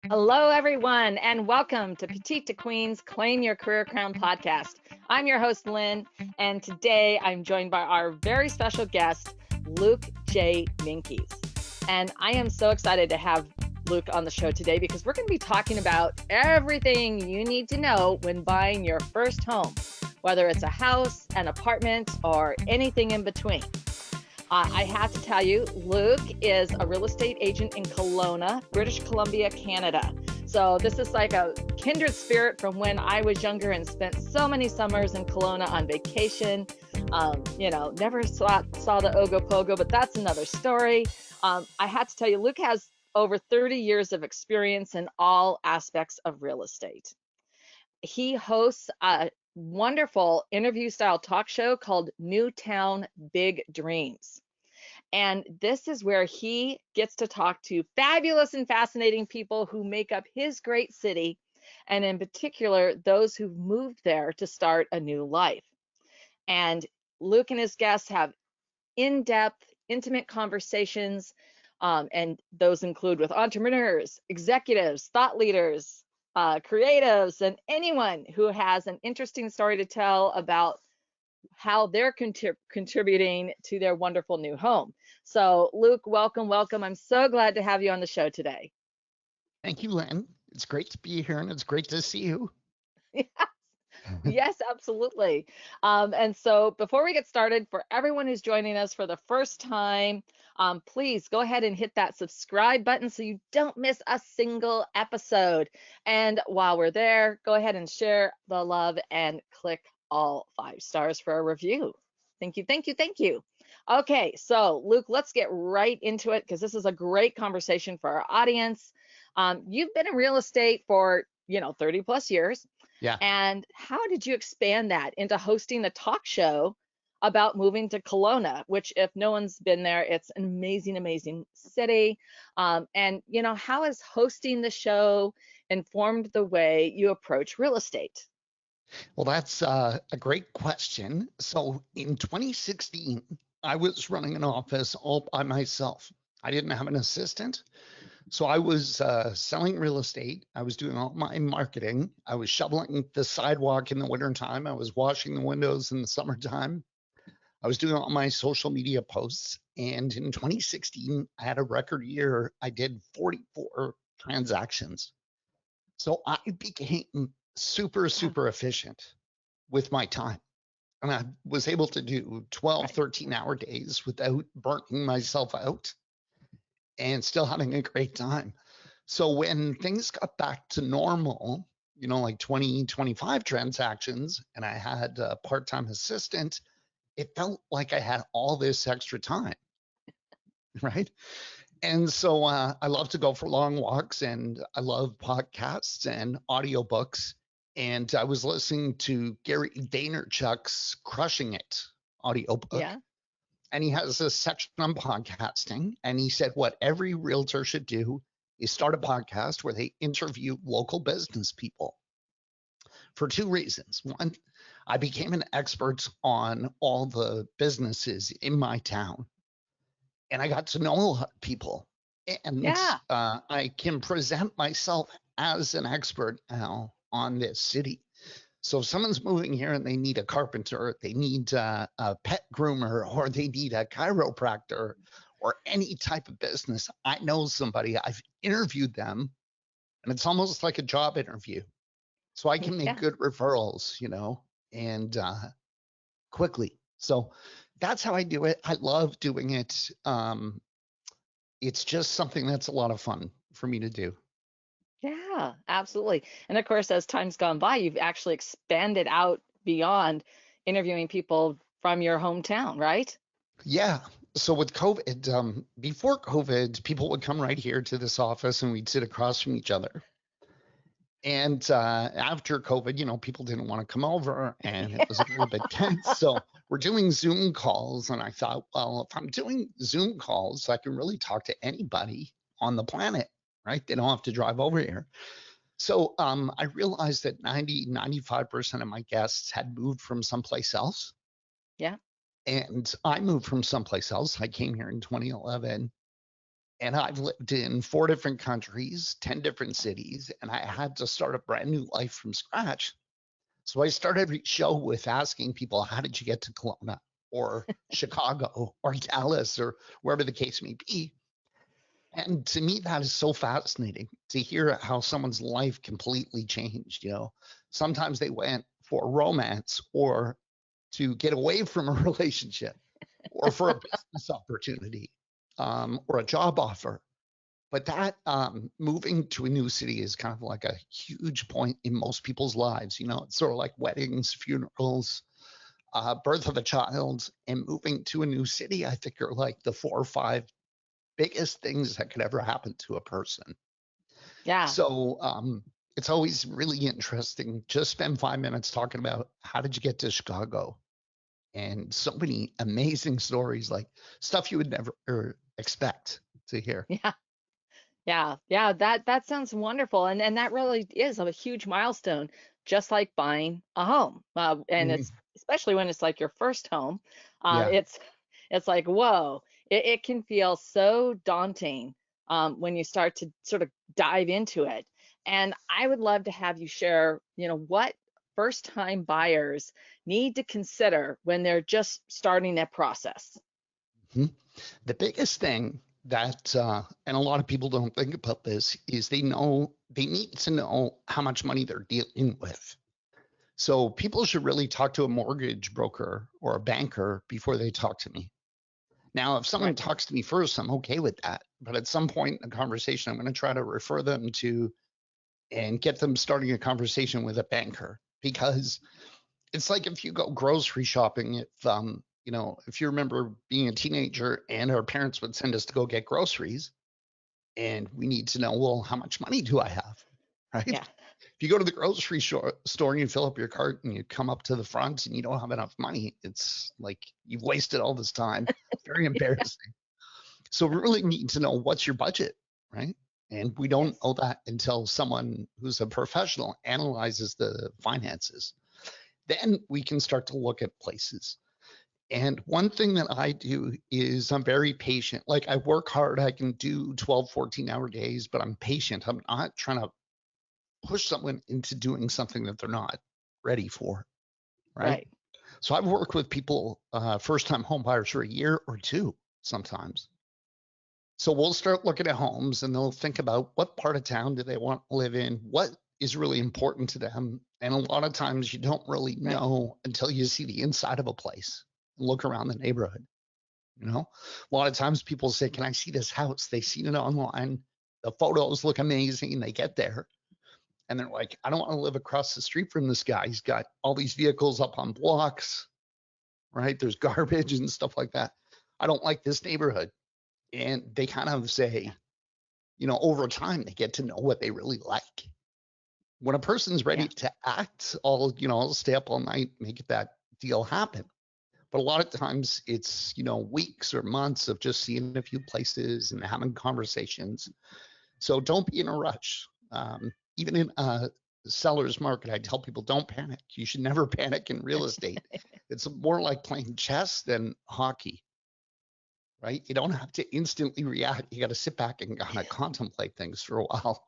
Hello, everyone, and welcome to Petite to Queen's Claim Your Career Crown podcast. I'm your host, Lynn, and today I'm joined by our very special guest, Luke J Menkes. And I am so excited to have Luke on the show today because we're going to be talking about everything you need to know when buying your first home, whether it's a house, an apartment, or anything in between. I have to tell you, Luke is a real estate agent in Kelowna, British Columbia, Canada. So this is like a kindred spirit from when I was younger and spent so many summers in Kelowna on vacation. Never saw the Ogopogo, but that's another story. I have to tell you, Luke has over 30 years of experience in all aspects of real estate. He hosts a wonderful interview style talk show called Newtown Big Dreams. And this is where he gets to talk to fabulous and fascinating people who make up his great city, and in particular, those who've moved there to start a new life. And Luke and his guests have in-depth, intimate conversations, and those include with entrepreneurs, executives, thought leaders, creatives, and anyone who has an interesting story to tell about how they're contributing to their wonderful new home. So, Luke, welcome. I'm so glad to have you on the show today. Thank you, Lynn. It's great to be here and it's great to see you. Yes, absolutely. And so before we get started, for everyone who's joining us for the first time, please go ahead and hit that subscribe button so you don't miss a single episode. And while we're there, go ahead and share the love and click all 5 stars for a review. Thank you. Okay, so Luke, let's get right into it because this is a great conversation for our audience. You've been in real estate for 30 plus years. Yeah. And how did you expand that into hosting a talk show about moving to Kelowna, which if no one's been there, it's an amazing, amazing city. And how has hosting the show informed the way you approach real estate? Well, that's a great question. So in 2016, I was running an office all by myself. I didn't have an assistant. So I was selling real estate. I was doing all my marketing. I was shoveling the sidewalk in the wintertime. I was washing the windows in the summertime. I was doing all my social media posts. And in 2016, I had a record year. I did 44 transactions. So I became super efficient with my time. And I was able to do 12, 13-hour days without burning myself out and still having a great time. So when things got back to normal, like 20, 25 transactions, and I had a part-time assistant, it felt like I had all this extra time, right? And so I love to go for long walks and I love podcasts and audiobooks. And I was listening to Gary Vaynerchuk's Crushing It audiobook. Yeah. And he has a section on podcasting. And he said what every realtor should do is start a podcast where they interview local business people for 2 reasons. One, I became an expert on all the businesses in my town. And I got to know a lot of people. And I can present myself as an expert now on this city. So if someone's moving here and they need a carpenter, they need a pet groomer, or they need a chiropractor, or any type of business, I know somebody. I've interviewed them, and it's almost like a job interview. So I can make good referrals, and quickly. So that's how I do it. I love doing it. It's just something that's a lot of fun for me to do. Yeah, absolutely. And of course, as time's gone by, you've actually expanded out beyond interviewing people from your hometown, right? Yeah. So with COVID, before COVID, people would come right here to this office and we'd sit across from each other. And after COVID, people didn't want to come over and it was a little bit tense. So we're doing Zoom calls. And I thought, well, if I'm doing Zoom calls, I can really talk to anybody on the planet, right? They don't have to drive over here. So I realized that 95% of my guests had moved from someplace else. Yeah. And I moved from someplace else. I came here in 2011. And I've lived in 4 different countries, 10 different cities, and I had to start a brand new life from scratch. So I started every show with asking people, how did you get to Kelowna or Chicago or Dallas or wherever the case may be? And to me, that is so fascinating to hear how someone's life completely changed. Sometimes they went for romance or to get away from a relationship or for a business opportunity or a job offer. But that moving to a new city is kind of like a huge point in most people's lives. It's sort of like weddings, funerals, birth of a child, and moving to a new city, I think are like the 4 or 5 biggest things that could ever happen to a person. Yeah. So it's always really interesting. Just spend 5 minutes talking about how did you get to Chicago? And so many amazing stories, like stuff you would never expect to hear. Yeah. Yeah, that sounds wonderful, and that really is a huge milestone, just like buying a home. And Mhm. it's especially when it's like your first home, Yeah. it's like whoa, it can feel so daunting when you start to sort of dive into it. And I would love to have you share, what first-time buyers need to consider when they're just starting that process. Mhm. The biggest thing that, and a lot of people don't think about this, is they need to know how much money they're dealing with. So people should really talk to a mortgage broker or a banker before they talk to me. Now, if someone Right. talks to me first, I'm okay with that. But at some point in the conversation, I'm going to try to refer them to and get them starting a conversation with a banker, because it's like if you go grocery shopping, if you remember being a teenager and our parents would send us to go get groceries, and we need to know, well, how much money do I have? Right? Yeah. If you go to the grocery store and you fill up your cart and you come up to the front and you don't have enough money, it's like you've wasted all this time. Very embarrassing. So we really need to know what's your budget, right? And we don't Yes. know that until someone who's a professional analyzes the finances. Then we can start to look at places. And one thing that I do is I'm very patient. Like I work hard, I can do 12, 14-hour days, but I'm patient. I'm not trying to push someone into doing something that they're not ready for, right? Right. So I've worked with people, first time home buyers for a year or two sometimes. So we'll start looking at homes and they'll think about what part of town do they want to live in? What is really important to them? And a lot of times you don't really Right. know until you see the inside of a place and look around the neighborhood. A lot of times people say, can I see this house? They've seen it online. The photos look amazing. They get there and they're like, I don't want to live across the street from this guy. He's got all these vehicles up on blocks, right? There's garbage and stuff like that. I don't like this neighborhood. And they kind of Yeah. say, over time, they get to know what they really like. When a person's ready Yeah. to act, I'll stay up all night, make that deal happen. But a lot of times it's, weeks or months of just seeing a few places and having conversations. So don't be in a rush. Even in a seller's market, I tell people don't panic. You should never panic in real estate. It's more like playing chess than hockey, right? You don't have to instantly react. You got to sit back and kind of contemplate things for a while.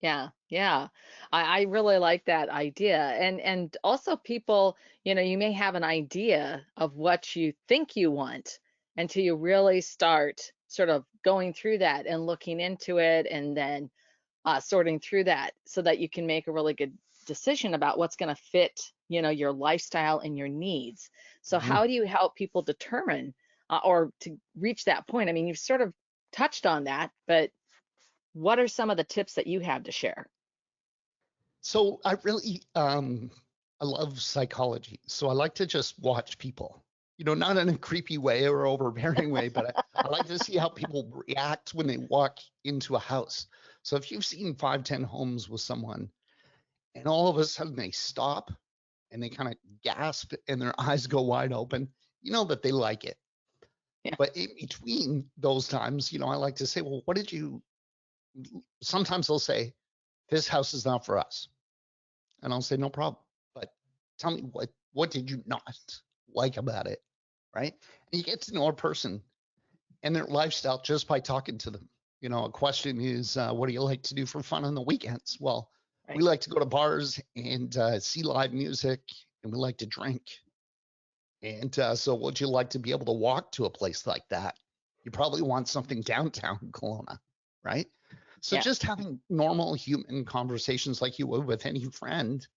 Yeah, yeah. I really like that idea. And also people, you may have an idea of what you think you want until you really start sort of going through that and looking into it and then sorting through that so that you can make a really good decision about what's going to fit, your lifestyle and your needs. So Mhm. how do you help people determine or to reach that point? I mean, you've sort of touched on that, but what are some of the tips that you have to share? So I love psychology. So I like to just watch people, not in a creepy way or overbearing way, but I like to see how people react when they walk into a house. So if you've seen 5, 10 homes with someone and all of a sudden they stop and they kind of gasp and their eyes go wide open, you know that they like it. Yeah. But in between those times, I like to say, well, what did you, sometimes they'll say, this house is not for us. And I'll say, no problem. But tell me what did you not like about it? Right. And you get to know a person and their lifestyle just by talking to them. A question is, what do you like to do for fun on the weekends? Well, we Right. like to go to bars and see live music, and we like to drink. And so, would you like to be able to walk to a place like that? You probably want something downtown Kelowna, right? So, Yeah. just having normal human conversations like you would with any friend,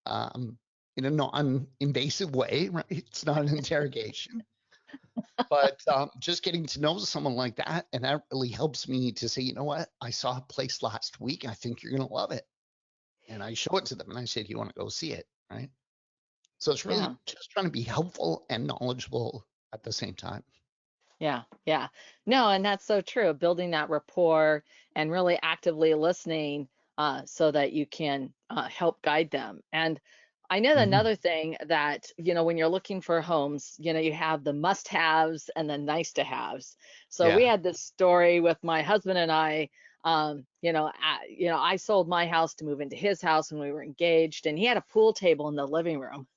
um, in a non-invasive way, right? It's not an interrogation, but just getting to know someone like that, and that really helps me to say, you know what? I saw a place last week. I think you're going to love it, and I show it to them, and I say, do you want to go see it, right? So it's really Yeah. just trying to be helpful and knowledgeable at the same time. Yeah, yeah. No, and that's so true. Building that rapport and really actively listening so that you can help guide them. And I know that Mhm. another thing that, when you're looking for homes, you have the must-haves and the nice-to-haves. So we Yeah. had this story with my husband and I. I sold my house to move into his house when we were engaged, and he had a pool table in the living room,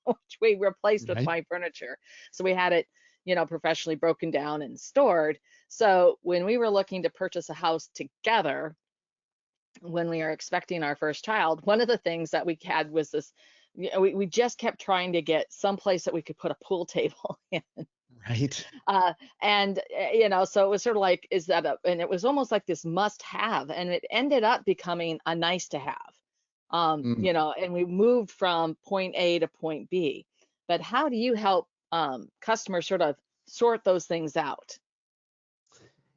which we replaced with Right. my furniture. So we had it professionally broken down and stored. So when we were looking to purchase a house together, when we were expecting our first child, one of the things that we had was this, we just kept trying to get someplace that we could put a pool table in. Right. Uh, and, so it was sort of like, is that and it was almost like this must have, and it ended up becoming a nice to have. Mm. And we moved from point A to point B. But how do you help customers sort of sort those things out?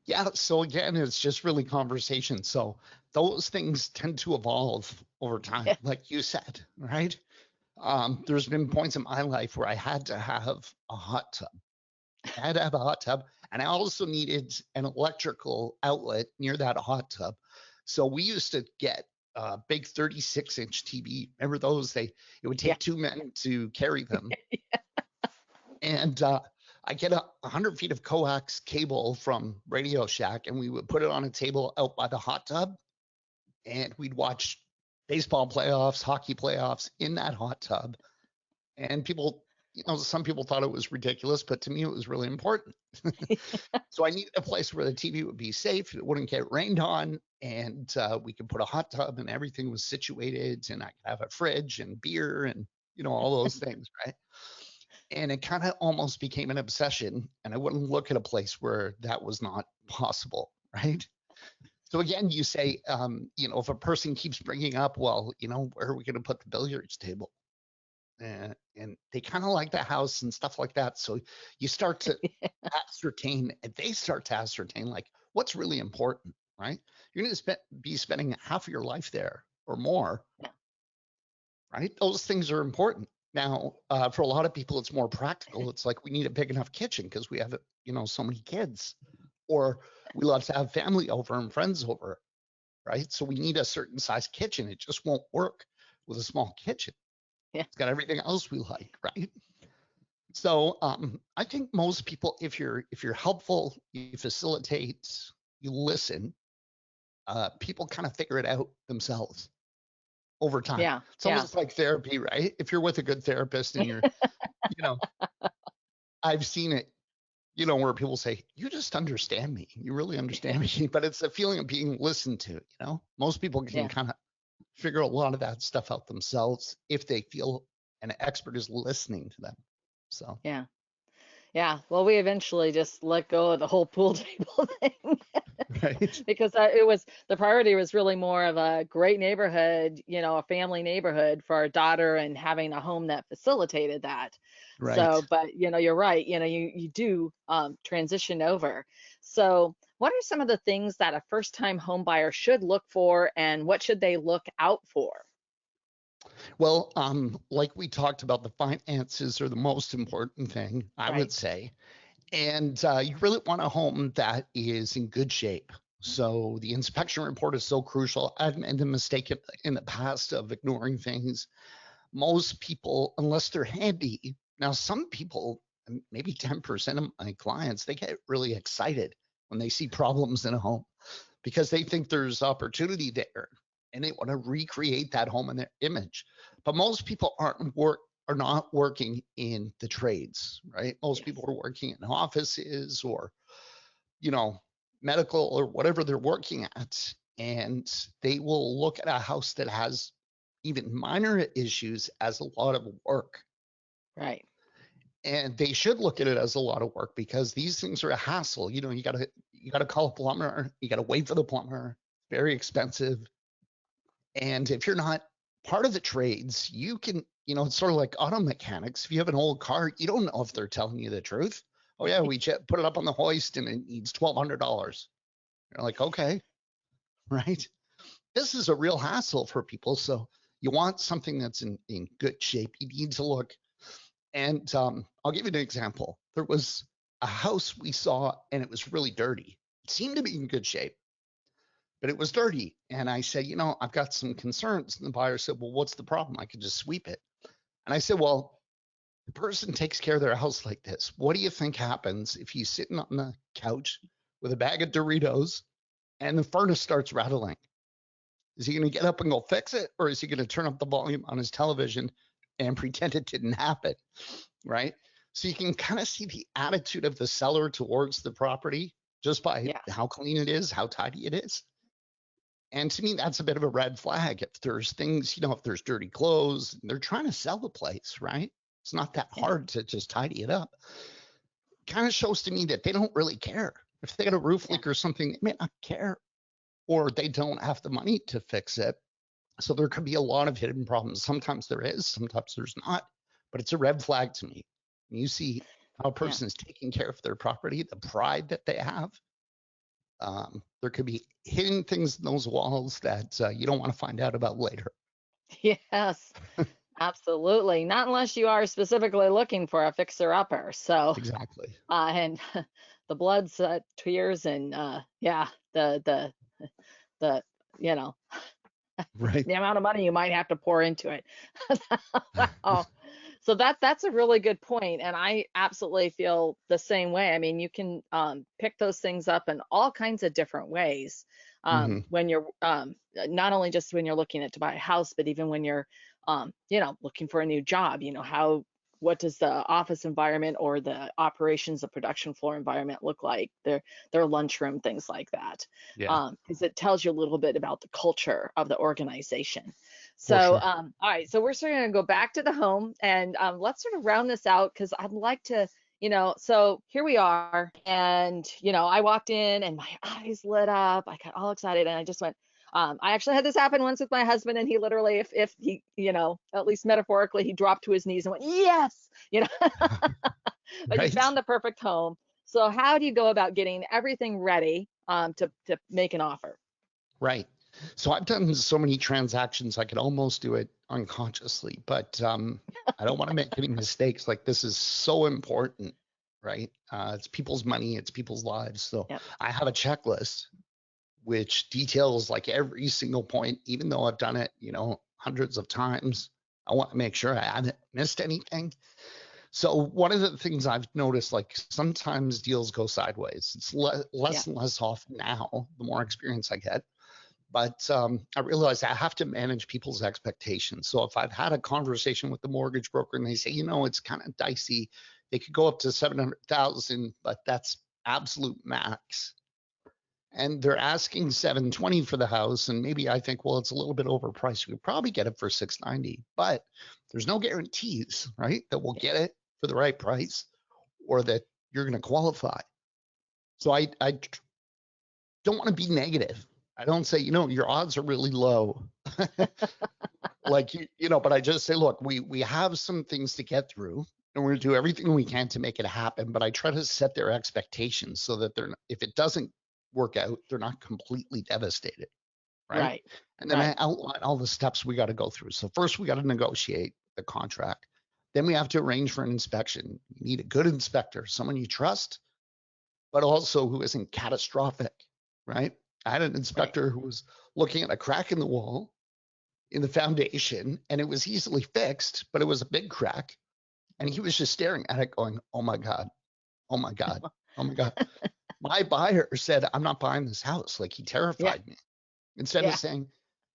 Yeah. So again, it's just really conversation. So those things tend to evolve over time, Yeah, like you said, right? There's been points in my life where I had to have a hot tub. I had to have a hot tub, and I also needed an electrical outlet near that hot tub. So we used to get a big 36-inch TV. Remember those? It would yeah, take two men to carry them. And I get 100 feet of coax cable from Radio Shack, and we would put it on a table out by the hot tub, and we'd watch baseball playoffs, hockey playoffs in that hot tub. And people, some people thought it was ridiculous, but to me, it was really important. So I needed a place where the TV would be safe, it wouldn't get rained on, and we could put a hot tub, and everything was situated, and I could have a fridge and beer and all those things, right? And it kind of almost became an obsession, and I wouldn't look at a place where that was not possible, right? So again, you say, if a person keeps bringing up, well, where are we going to put the billiards table? And they kind of like the house and stuff like that. So you start to ascertain, and they start to ascertain, like, what's really important, right? You're going to be spending half of your life there or more, yeah, right? Those things are important. Now, for a lot of people, it's more practical. It's like we need a big enough kitchen because we have, so many kids, or we love to have family over and friends over, right? So we need a certain size kitchen. It just won't work with a small kitchen. yeah, It's got everything else we like, right? So I think most people, if you're helpful, you facilitate, you listen, people kind of figure it out themselves over time. yeah, It's yeah, almost like therapy, right? If you're with a good therapist and you know, I've seen it, where people say, "You just understand me. You really understand me." But it's a feeling of being listened to. Most people can yeah, kind of figure a lot of that stuff out themselves if they feel an expert is listening to them. So, yeah. Yeah, well, we eventually just let go of the whole pool table thing right, because it was the priority was really more of a great neighborhood, a family neighborhood for our daughter and having a home that facilitated that. So, right. but you're right, you do transition over. So, what are some of the things that a first-time home buyer should look for and what should they look out for? Well, like we talked about, the finances are the most important thing, I would Right. say. And you really want a home that is in good shape. So the inspection report is so crucial. I've made the mistake in the past of ignoring things. Most people, unless they're handy, now some people, maybe 10% of my clients, they get really excited when they see problems in a home because they think there's opportunity there and they want to recreate that home in their image. But most people are not working in the trades, right? Most Yes. people are working in offices or you know, medical or whatever they're working at, and they will look at a house that has even minor issues as a lot of work. Right. And they should look at it as a lot of work because these things are a hassle. You gotta call a plumber, you gotta wait for the plumber, very expensive. And if you're not part of the trades, you can, it's sort of like auto mechanics. If you have an old car, you don't know if they're telling you the truth. Oh yeah, we put it up on the hoist and it needs $1,200. You're like, okay, right? This is a real hassle for people. So you want something that's in good shape. You need to look. And I'll give you an example. There was a house we saw and it was really dirty. It seemed to be in good shape, but it was dirty. And I said, I've got some concerns. And the buyer said, well, what's the problem? I could just sweep it. And I said, well, the person takes care of their house like this. What do you think happens if he's sitting on the couch with a bag of Doritos and the furnace starts rattling? Is he going to get up and go fix it? Or is he going to turn up the volume on his television and pretend it didn't happen? Right. So you can kind of see the attitude of the seller towards the property just by Yes. how clean it is, how tidy it is. And to me, that's a bit of a red flag. If there's things, if there's dirty clothes, they're trying to sell the place, right? It's not that hard to just tidy it up. Kind of shows to me that they don't really care. If they got a roof leak or something, they may not care, or they don't have the money to fix it. So there could be a lot of hidden problems. Sometimes there is, sometimes there's not, but it's a red flag to me. When you see how a person is taking care of their property, the pride that they have. There could be hidden things in those walls that you don't want to find out about later. Yes, absolutely. Not unless you are specifically looking for a fixer-upper. So, Exactly. and the blood, sweat, tears, and yeah, the you know Right. the amount of money you might have to pour into it. Wow. So that's a really good point, and I absolutely feel the same way. I mean, you can pick those things up in all kinds of different ways Hmm. when you're not only just when you're looking at to buy a house, but even when you're looking for a new job. What does the office environment or the operations, the production floor environment look like? Their lunchroom, things like that, Yeah, because it tells you a little bit about the culture of the organization. for So, sure. all right, so we're sort of going to go back to the home and let's sort of round this out because I'd like to, so here we are. And, I walked in and my eyes lit up. I got all excited and I just went, I actually had this happen once with my husband and he literally, if he, at least metaphorically, he dropped to his knees and went, yes, but you Right. found the perfect home. So how do you go about getting everything ready to make an offer? Right. So I've done so many transactions, I could almost do it unconsciously, but I don't want to make any mistakes. Like this is so important, right? It's people's money, it's people's lives. So Yep. I have a checklist which details like every single point, even though I've done it, hundreds of times. I want to make sure I haven't missed anything. So one of the things I've noticed, like sometimes deals go sideways. It's Yeah. less and less often now, the more experience I get. But I realize I have to manage people's expectations. So if I've had a conversation with the mortgage broker and they say, it's kind of dicey, they could go up to 700,000, but that's absolute max. And they're asking 720 for the house, and maybe I think, well, it's a little bit overpriced. We could probably get it for 690, but there's no guarantees, right, that we'll get it for the right price or that you're going to qualify. So I don't want to be negative. I don't say, your odds are really low. Like but I just say, look, we have some things to get through and we're going to do everything we can to make it happen, but I try to set their expectations so that if it doesn't work out, they're not completely devastated, right? Right. And then I Right. outline all the steps we got to go through. So first we got to negotiate the contract. Then we have to arrange for an inspection. You need a good inspector, someone you trust, but also who isn't catastrophic, right? I had an Right. inspector who was looking at a crack in the wall in the foundation and it was easily fixed, but it was a big crack. And he was just staring at it going, oh my God, oh my God, oh my God. My buyer said, I'm not buying this house. Like he Yeah. terrified me. Instead of Yeah. saying,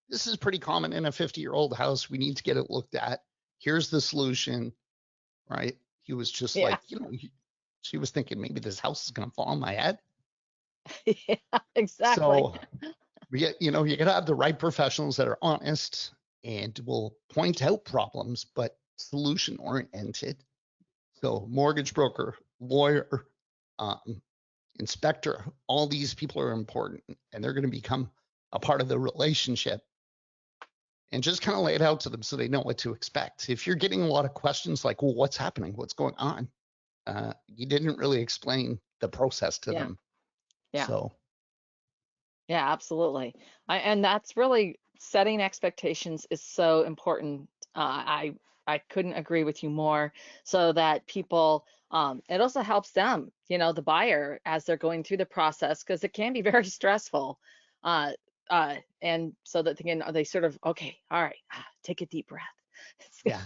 this is pretty common in a 50-year-old house. We need to get it looked at. Here's the solution, right? He was just Yeah. like, she was thinking maybe this house is going to fall on my head. Yeah, exactly. So you got to have the right professionals that are honest and will point out problems, but solution oriented. So mortgage broker, lawyer, um, inspector, all these people are important, and they're going to become a part of the relationship. And just kind of lay it out to them so they know what to expect. If you're getting a lot of questions like, well, what's happening? What's going on? You didn't really explain the process to Yeah, them. yeah. So, Yeah, absolutely. And that's really setting expectations is so important. I couldn't agree with you more. So that people, it also helps them, the buyer, as they're going through the process, because it can be very stressful. Uh, and so that they sort of, okay, all right, take a deep breath. yeah,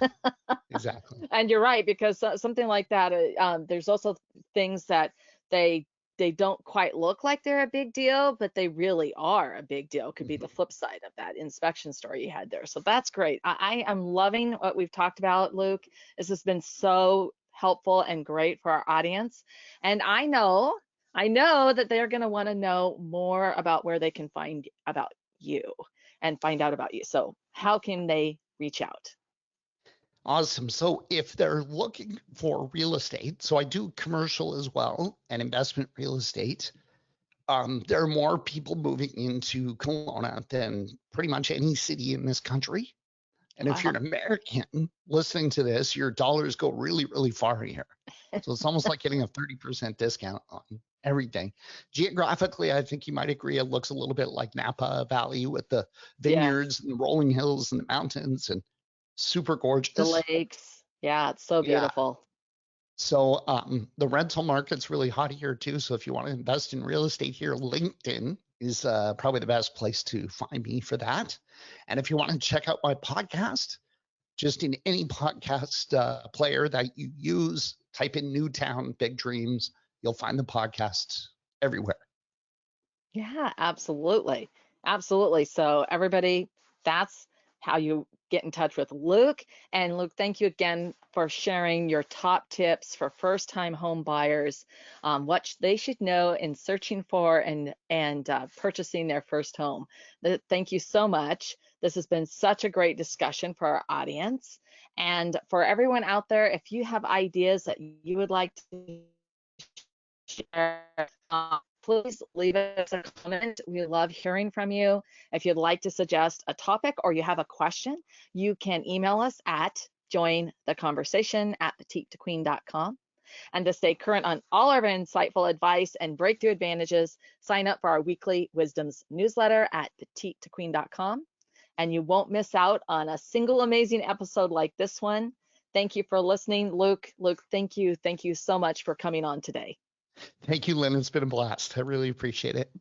exactly. And you're right, because something like that, there's also things that they they don't quite look like they're a big deal, but they really are a big deal. Could be the Mhm. flip side of that inspection story you had there. So that's great. I am loving what we've talked about, Luke. This has been so helpful and great for our audience. And I know that they're going to want to know more about where they can find about you and find out about you. So how can they reach out? Awesome. So, if they're looking for real estate, so I do commercial as well and investment real estate. There are more people moving into Kelowna than pretty much any city in this country. And if you're Wow. an American listening to this, your dollars go really, really far here. So it's almost like getting a 30% discount on everything. Geographically, I think you might agree, it looks a little bit like Napa Valley with the Yeah. vineyards and the rolling hills and the mountains and super The gorgeous. lakes. Yeah, it's so Yeah. beautiful. So the rental market's really hot here too. So if you want to invest in real estate here, LinkedIn is probably the best place to find me for that. And if you want to check out my podcast, just in any podcast player that you use, type in Newtown Big Dreams. You'll find the podcast everywhere. Yeah, absolutely. Absolutely. So, everybody, that's how you get in touch with Luke. And Luke, thank you again for sharing your top tips for first-time home buyers, what they should know in searching for and purchasing their first home. Thank you so much. This has been such a great discussion for our audience. And for everyone out there, if you have ideas that you would like to share, please leave us a comment. We love hearing from you. If you'd like to suggest a topic or you have a question, you can email us at jointheconversation@petitetoqueen.com. And to stay current on all of our insightful advice and breakthrough advantages, sign up for our weekly wisdoms newsletter at petitetoqueen.com. And you won't miss out on a single amazing episode like this one. Thank you for listening, Luke. Luke, thank you. Thank you so much for coming on today. Thank you, Lynn. It's been a blast. I really appreciate it.